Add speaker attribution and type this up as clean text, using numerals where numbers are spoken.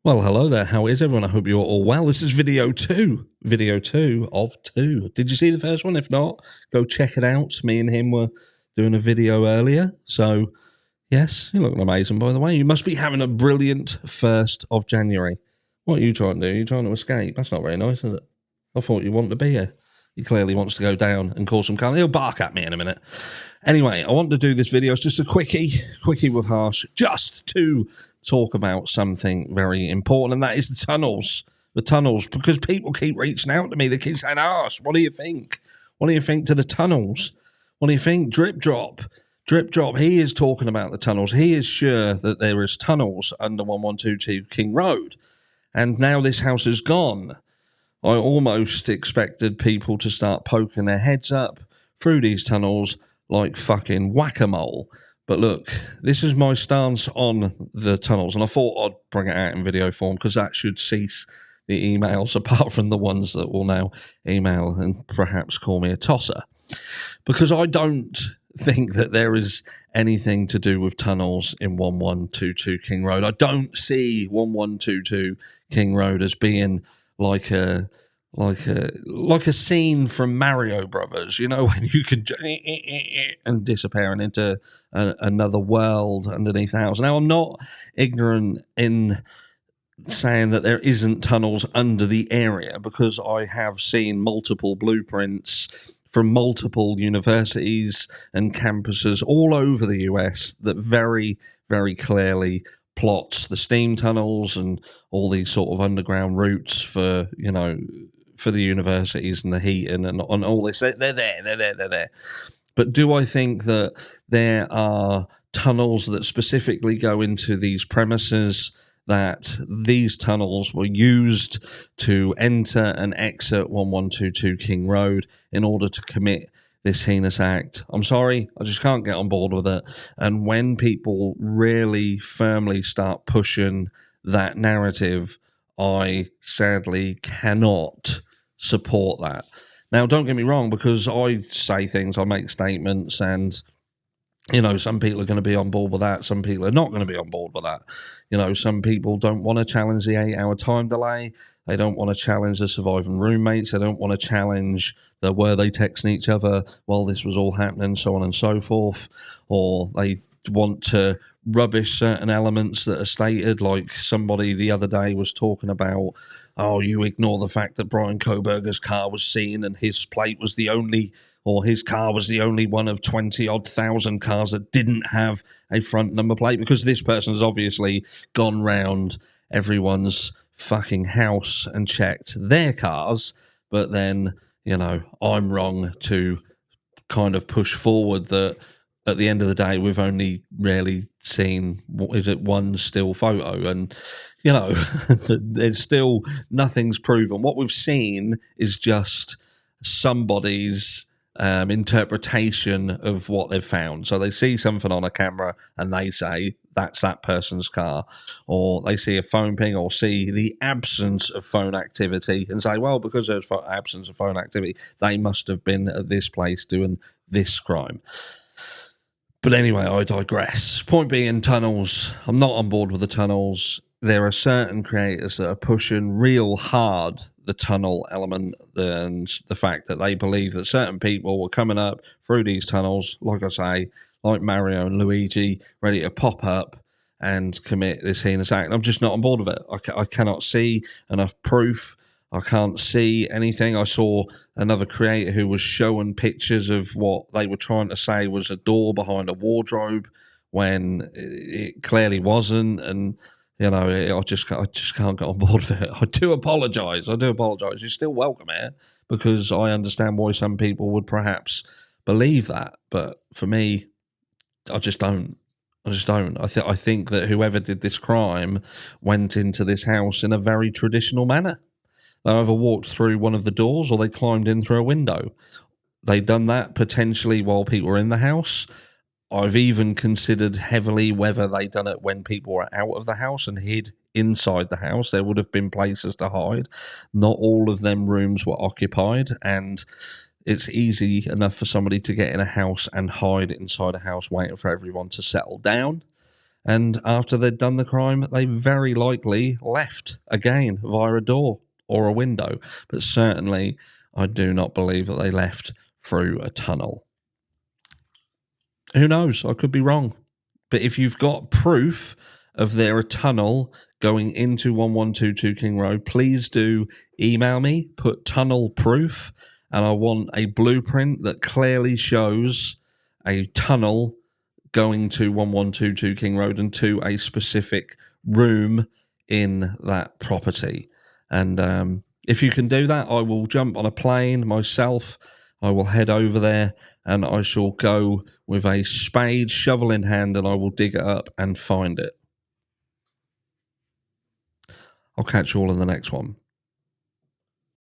Speaker 1: Well, hello there. How is everyone? I hope you're all well. This is video two of two. Did you see the first one? If not, go check it out. Me and him were doing a video earlier. So, yes, you're looking amazing, by the way. You must be having a brilliant 1st of January. What are you trying to do? You're trying to escape? That's not very nice, is it? I thought you wanted to be here. He clearly wants to go down and cause some kind. He'll bark at me in a minute. Anyway, I want to do this video. It's just a quickie with Harsh, just to talk about something very important, and that is the tunnels. The tunnels, because people keep reaching out to me. They keep saying, Harsh, what do you think? What do you think to the tunnels? What do you think? Drip drop. He is talking about the tunnels. He is sure that there is tunnels under 1122 King Road. And now this house is gone. I almost expected people to start poking their heads up through these tunnels like fucking whack-a-mole. But look, this is my stance on the tunnels, and I thought I'd bring it out in video form because that should cease the emails, apart from the ones that will now email and perhaps call me a tosser. Because I don't think that there is anything to do with tunnels in 1122 King Road. I don't see 1122 King Road as being like a scene from Mario Brothers, you know, when you can and disappearing into another world underneath the house. Now, I'm not ignorant in saying that there isn't tunnels under the area, because I have seen multiple blueprints from multiple universities and campuses all over the US that very, very clearly plots the steam tunnels and all these sort of underground routes for, you know, for the universities and the heating and on all this. They're there. But do I think that there are tunnels that specifically go into these premises, that these tunnels were used to enter and exit 1122 King Road in order to commit this heinous act? I'm sorry, I just can't get on board with it. And when people really firmly start pushing that narrative, I sadly cannot support that. Now, don't get me wrong, because I say things, I make statements, and you know, some people are going to be on board with that. Some people are not going to be on board with that. You know, some people don't want to challenge the 8-hour time delay. They don't want to challenge the surviving roommates. They don't want to challenge the were they texting each other while this was all happening, so on and so forth. Or they want to rubbish certain elements that are stated, like somebody the other day was talking about, oh, you ignore the fact that Brian Koberger's car was seen and his plate was the only, or his car was the only one of 20-odd thousand cars that didn't have a front number plate, because this person has obviously gone round everyone's fucking house and checked their cars. But then, you know, I'm wrong to kind of push forward that at the end of the day, we've only really seen, what is it, one still photo, and you know, there's still nothing's proven. What we've seen is just somebody's interpretation of what they've found. So they see something on a camera and they say that's that person's car, or they see a phone ping or see the absence of phone activity and say, well, because there's absence of phone activity, they must have been at this place doing this crime. But anyway, I digress. Point being, tunnels. I'm not on board with the tunnels. There are certain creators that are pushing real hard the tunnel element, and the fact that they believe that certain people were coming up through these tunnels, like I say, like Mario and Luigi, ready to pop up and commit this heinous act. I'm just not on board with it. I cannot see enough proof. I can't see anything. I saw another creator who was showing pictures of what they were trying to say was a door behind a wardrobe when it clearly wasn't. And, you know, I just can't get on board with it. I do apologise. You're still welcome here, because I understand why some people would perhaps believe that. But for me, I just don't. I think that whoever did this crime went into this house in a very traditional manner. They either walked through one of the doors or they climbed in through a window. They done that potentially while people were in the house. I've even considered heavily whether they done it when people were out of the house and hid inside the house. There would have been places to hide. Not all of them rooms were occupied, and it's easy enough for somebody to get in a house and hide inside a house waiting for everyone to settle down. And after they'd done the crime, they very likely left again via a door or a window. But certainly, I do not believe that they left through a tunnel. Who knows? I could be wrong. But if you've got proof of there a tunnel going into 1122 King Road, please do email me, put tunnel proof, and I want a blueprint that clearly shows a tunnel going to 1122 King Road and to a specific room in that property. And if you can do that, I will jump on a plane myself. I will head over there and I shall go with a spade, shovel in hand, and I will dig it up and find it. I'll catch you all in the next one.